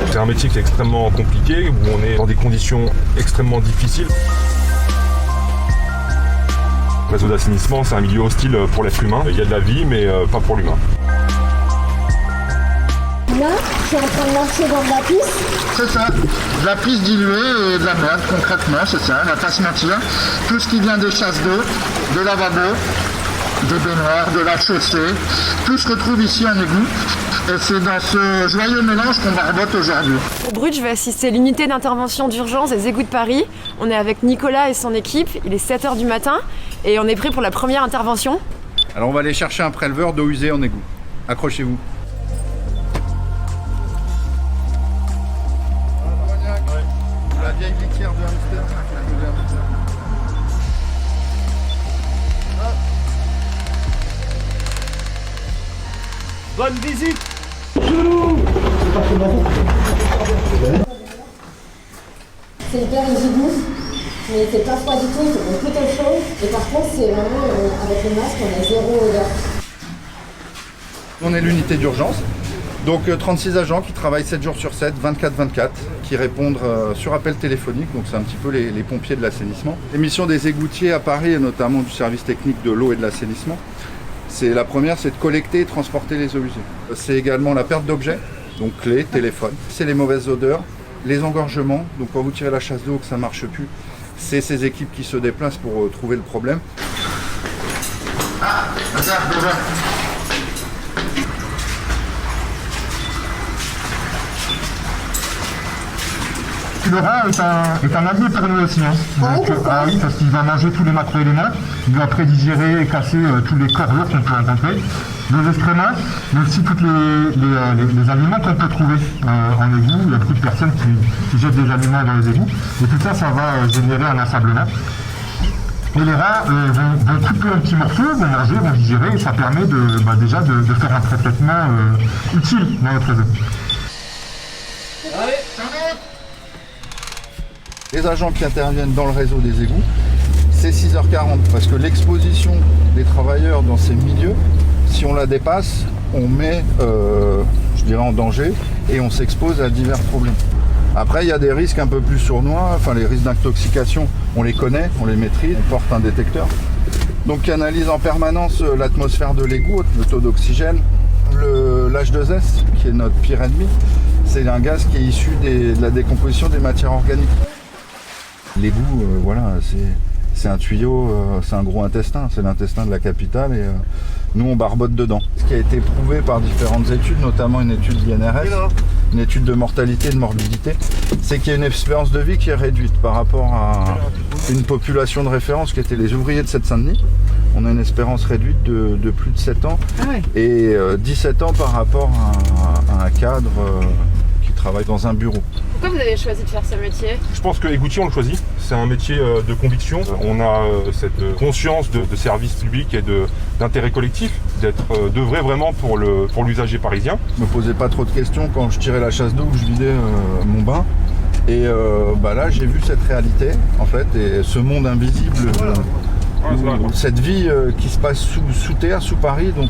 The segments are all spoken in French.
C'est un métier qui est extrêmement compliqué, où on est dans des conditions extrêmement difficiles. Le réseau d'assainissement, c'est un milieu hostile pour l'être humain. Il y a de la vie, mais pas pour l'humain. Là, je suis en train de marcher dans de la pisse. C'est ça, de la pisse diluée et de la merde, concrètement, c'est ça, on va pas se mentir. Tout ce qui vient des chasses d'eau, de lavabo, des baignoires, de la chaussée, tout se retrouve ici en égout. Et c'est dans ce joyeux mélange qu'on barbote aujourd'hui. Pour Brut, je vais assister l'unité d'intervention d'urgence des égouts de Paris. On est avec Nicolas et son équipe, il est 7h du matin et on est prêt pour la première intervention. Alors on va aller chercher un préleveur d'eau usée en égout. Accrochez-vous. La vieille litière de hamster. Bonne visite! C'est hyper exigu, mais c'est pas froid du tout, c'est plutôt chaud. Et par contre, c'est vraiment, avec le masque, on a zéro odeur. On est l'unité d'urgence. Donc 36 agents qui travaillent 7 jours sur 7, 24-24, qui répondent sur appel téléphonique, donc c'est un petit peu les pompiers de l'assainissement. Les missions des égoutiers à Paris, et notamment du service technique de l'eau et de l'assainissement, la première, c'est de collecter et transporter les eaux usées. C'est également la perte d'objets, donc clés, téléphone. C'est les mauvaises odeurs, les engorgements, donc quand vous tirez la chasse d'eau que ça ne marche plus, c'est ces équipes qui se déplacent pour trouver le problème. Ah, regarde, déjà. Le rat est un allié pour nous aussi. Donc, oui, parce qu'il va manger tous les macro-éléments, il va digérer et casser tous les corps lourds qu'on peut rencontrer, les excréments, mais aussi tous les aliments qu'on peut trouver en égout. Il y a beaucoup de personnes qui jettent des aliments dans les égouts, et tout ça, ça va générer un assablement. Et les rats vont couper un petit morceau, vont manger, vont digérer, et ça permet déjà de faire un traitement utile dans notre réseau. Les agents qui interviennent dans le réseau des égouts, c'est 6h40, parce que l'exposition des travailleurs dans ces milieux, si on la dépasse, on met, je dirais, en danger et on s'expose à divers problèmes. Après, il y a des risques un peu plus sournois, enfin les risques d'intoxication, on les connaît, on les maîtrise, on porte un détecteur. Donc qui analyse en permanence l'atmosphère de l'égout, le taux d'oxygène, l'H2S, qui est notre pire ennemi, c'est un gaz qui est issu de la décomposition des matières organiques. L'égout, voilà, c'est un tuyau, c'est un gros intestin, c'est l'intestin de la capitale et nous on barbote dedans. Ce qui a été prouvé par différentes études, notamment une étude d'INRS, une étude de mortalité et de morbidité, c'est qu'il y a une espérance de vie qui est réduite par rapport à une population de référence qui était les ouvriers de Seine-Saint-Denis. On a une espérance réduite de plus de 7 ans et 17 ans par rapport à un cadre qui travaille dans un bureau. Pourquoi vous avez choisi de faire ce métier? Je pense que égoutier, on le choisit. C'est un métier de conviction. On a cette conscience de service public et d'intérêt collectif, d'œuvrer vraiment pour l'usager parisien. Je me posais pas trop de questions quand je tirais la chasse d'eau ou je vidais mon bain. Et là, j'ai vu cette réalité, en fait, et ce monde invisible, cette vie qui se passe sous terre, sous Paris. Donc,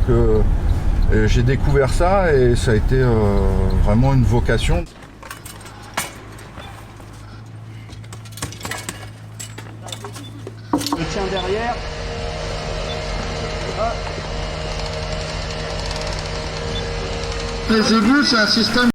j'ai découvert ça et ça a été vraiment une vocation. Je tiens derrière. Les égouts, c'est un système